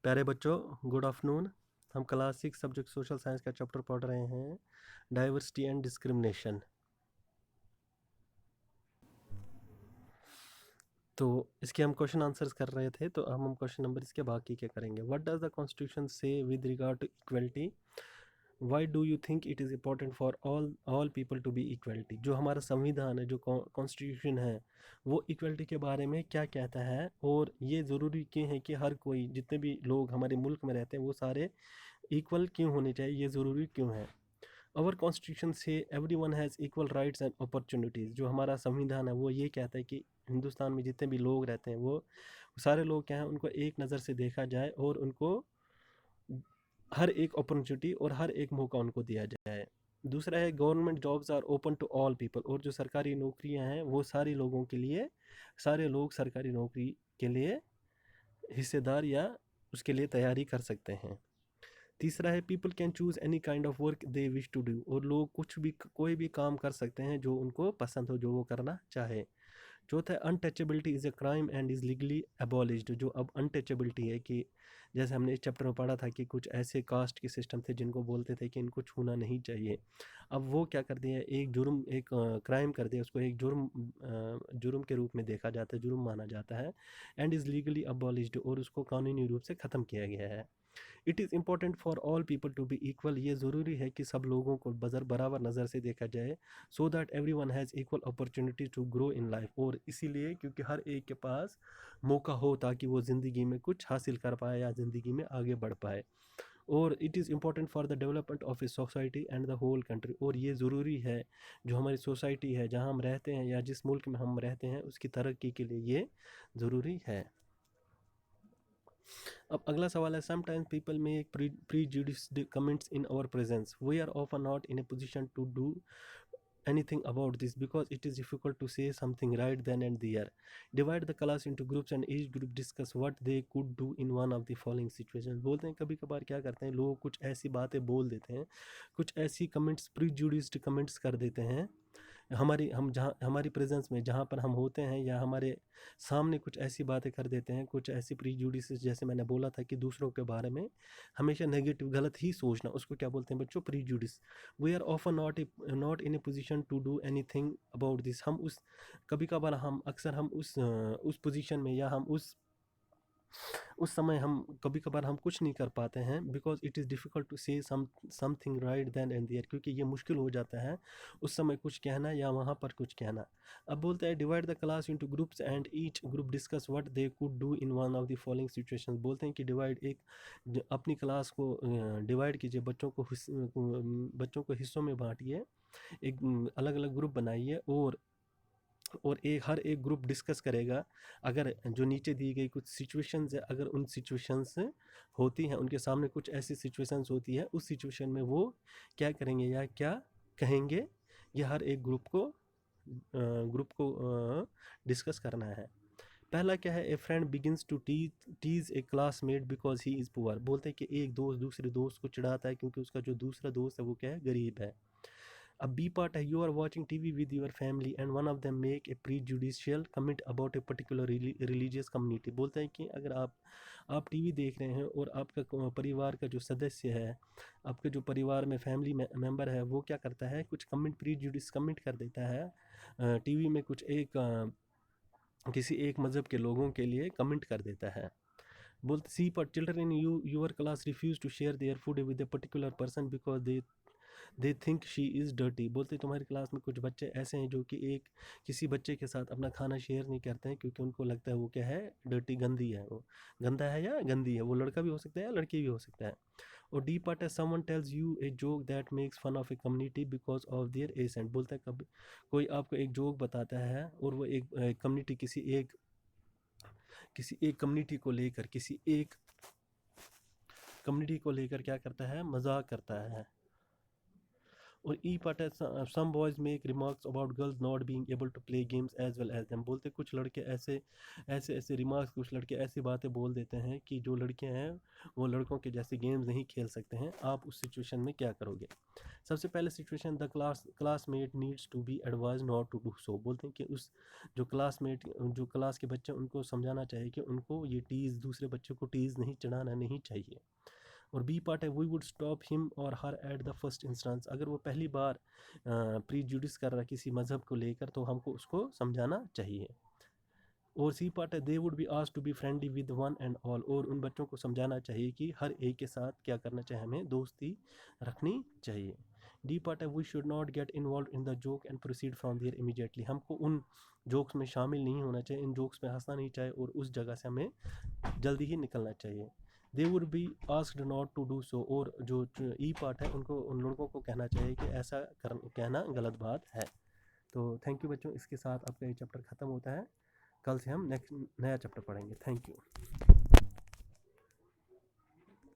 प्यारे बच्चों, good afternoon. हम क्लास 6 सब्जेक्ट सोशल साइंस का चैप्टर पढ़ रहे हैं, डाइवर्सिटी एंड डिस्क्रिमिनेशन। तो इसके हम क्वेश्चन आंसर्स कर रहे थे, तो हम क्वेश्चन नंबर इसके बाकी के करेंगे। What does the constitution say with regard to equality? Why do you think it is important for all people to be equality? जो हमारा संविधान है, जो कॉन्स्टिट्यूशन है, वो इक्वलिटी के बारे में क्या कहता है, और ये ज़रूरी क्यों है कि हर कोई, जितने भी लोग हमारे मुल्क में रहते हैं, वो सारे इक्वल क्यों होने चाहिए, ये ज़रूरी क्यों है? आवर कॉन्स्टिट्यूशन से every one has equal rights and opportunities. जो हमारा संविधान है वो ये कहता है कि हिंदुस्तान में जितने भी लोग रहते हैं, वो सारे लोग क्या हैं, उनको एक नज़र से देखा जाए और उनको हर एक अपॉर्चुनिटी और हर एक मौका उनको दिया जाए। दूसरा है government jobs are open to all people. और जो सरकारी नौकरियां हैं वो सारे लोगों के लिए, सारे लोग सरकारी नौकरी के लिए हिस्सेदार या उसके लिए तैयारी कर सकते हैं। तीसरा है people can choose any kind of work they wish to do. और लोग कुछ भी, कोई भी काम कर सकते हैं जो उनको पसंद हो, जो वो करना चाहे। चौथा है untouchability is a crime and is legally abolished. जो अब अनटचेबिलिटी है कि जैसे हमने इस चैप्टर में पढ़ा था कि कुछ ऐसे कास्ट के सिस्टम थे जिनको बोलते थे कि इनको छूना नहीं चाहिए। अब वो क्या कर दिया, एक जुर्म, एक क्राइम कर दिया, उसको एक जुर्म के रूप में देखा जाता है, जुर्म माना जाता है। एंड इज़ लीगली अबॉलिश्ड, और उसको कानूनी रूप से ख़त्म किया गया है। It is important for all people to be equal. ये ज़रूरी है कि सब लोगों को बराबर नज़र से देखा जाए। So that every one has equal opportunity to grow in life. और इसीलिए क्योंकि हर एक के पास मौका हो ताकि वो ज़िंदगी में कुछ हासिल कर पाए या ज़िंदगी में आगे बढ़ पाए। और it is important for the development of a society and the whole country. और ये ज़रूरी है, जो हमारी सोसाइटी है, जहाँ हम रहते हैं या जिस मुल्क में हम रहते हैं, उसकी तरक्की के लिए ये ज़रूरी है। अब अगला सवाल है, sometimes people make prejudiced comments in our presence. We are often not in a position to do anything about this because it is difficult to say something right then and there. Divide the class into groups and each group discuss what they could do in one of the following situations. बोलते हैं कभी कभार क्या करते हैं लोग, कुछ ऐसी बातें बोल देते हैं, कुछ ऐसी कमेंट्स, प्रीजुडिस्ड कमेंट्स कर देते हैं हम जहाँ हमारी प्रेजेंस में, जहाँ पर हम होते हैं, या हमारे सामने कुछ ऐसी बातें कर देते हैं, कुछ ऐसी प्रीजुडिस, जैसे मैंने बोला था कि दूसरों के बारे में हमेशा नेगेटिव, गलत ही सोचना, उसको क्या बोलते हैं बच्चों? Prejudice. We are often not in a position to do anything about this. हम उस, कभी कभार हम अक्सर हम उस पोजीशन में, या हम उस समय हम कभी कभार हम कुछ नहीं कर पाते हैं, because it is difficult to say something right then and there. क्योंकि ये मुश्किल हो जाता है उस समय कुछ कहना या वहाँ पर कुछ कहना। अब बोलते हैं divide the class into groups and each group discuss what they could do in one of the following situations. बोलते हैं कि डिवाइड, अपनी क्लास को डिवाइड कीजिए, बच्चों को हिस्सों में बांटिए, एक अलग अलग ग्रुप बनाइए, और हर एक ग्रुप डिस्कस करेगा। अगर जो नीचे दी गई कुछ सिचुएशंस है, अगर उन सिचुएशंस होती हैं, उनके सामने कुछ ऐसी सिचुएशंस होती है, उस सिचुएशन में वो क्या करेंगे या क्या कहेंगे, ये हर एक ग्रुप को डिस्कस करना है। पहला क्या है, a friend begins to tease a classmate because he is poor. बोलते हैं कि एक दोस्त दूसरे दोस्त को चिढ़ाता है क्योंकि उसका जो दूसरा दोस्त है वो क्या है, गरीब है। अब बी पार्ट है, you are watching TV with your family and one of them make a prejudicial comment about a particular religious community. बोलते हैं कि अगर आप टीवी देख रहे हैं और आपका परिवार का जो सदस्य है, आपके जो परिवार में फैमिली मेंबर है, वो क्या करता है, कुछ कमेंट, प्रीजुडिस कमेंट कर देता है टीवी में, कुछ किसी एक मज़हब के लोगों के लिए कमेंट कर देता है। बोलते C part children in your class refuse to share their food with a particular person because they think she is dirty. बोलते तुम्हारी क्लास में कुछ बच्चे ऐसे हैं जो कि किसी बच्चे के साथ अपना खाना शेयर नहीं करते हैं, क्योंकि उनको लगता है वो क्या है, डर्टी, गंदी है, वो गंदा है या गंदी है। वो लड़का भी हो सकता है या लड़की भी हो सकता है। और डी पार्ट है, someone tells you a joke that makes fun of a community because of their accent. बोलता है कभी कोई आपको एक जोक बताता है और वो एक कम्युनिटी, किसी एक कम्युनिटी को लेकर, क्या करता है, मजाक करता है। और ई पार्ट है some boys make remarks about girls not being able to play games as well as them. बोलते कुछ लड़के ऐसे ऐसे ऐसे रिमार्क्स, कुछ लड़के ऐसी बातें बोल देते हैं कि जो लड़के हैं वो लड़कों के जैसे गेम्स नहीं खेल सकते हैं। आप उस सिचुएशन में क्या करोगे? सबसे पहले situation, the classmate needs to be advise not to do so. बोलते हैं कि उस जो क्लास के बच्चे उनको समझाना चाहिए कि उनको ये दूसरे बच्चों को टीज़ नहीं चढ़ाना नहीं चाहिए। और बी पार्ट है, वी वुड स्टॉप हिम और her at the first instance. अगर वो पहली बार प्रीजुडिस कर रहा है किसी मज़हब को लेकर तो हमको उसको समझाना चाहिए। और सी पार्ट है, they would be asked to be friendly with one and all. और उन बच्चों को समझाना चाहिए कि हर एक के साथ क्या करना चाहिए, हमें दोस्ती रखनी चाहिए। डी पार्ट है, we should not get involve in the joke and proceed from there immediately. हमको उन जोक्स में शामिल नहीं होना चाहिए, इन जोक्स में हंसना नहीं चाहिए और उस जगह से हमें जल्दी ही निकलना चाहिए। They would be asked not to do so. और जो ई पार्ट है उनको उन लड़कों को कहना चाहिए कि ऐसा कहना गलत बात है। तो थैंक यू बच्चों, इसके साथ आपका ये चैप्टर ख़त्म होता है। कल से हम नेक्स्ट नया चैप्टर पढ़ेंगे। Thank you.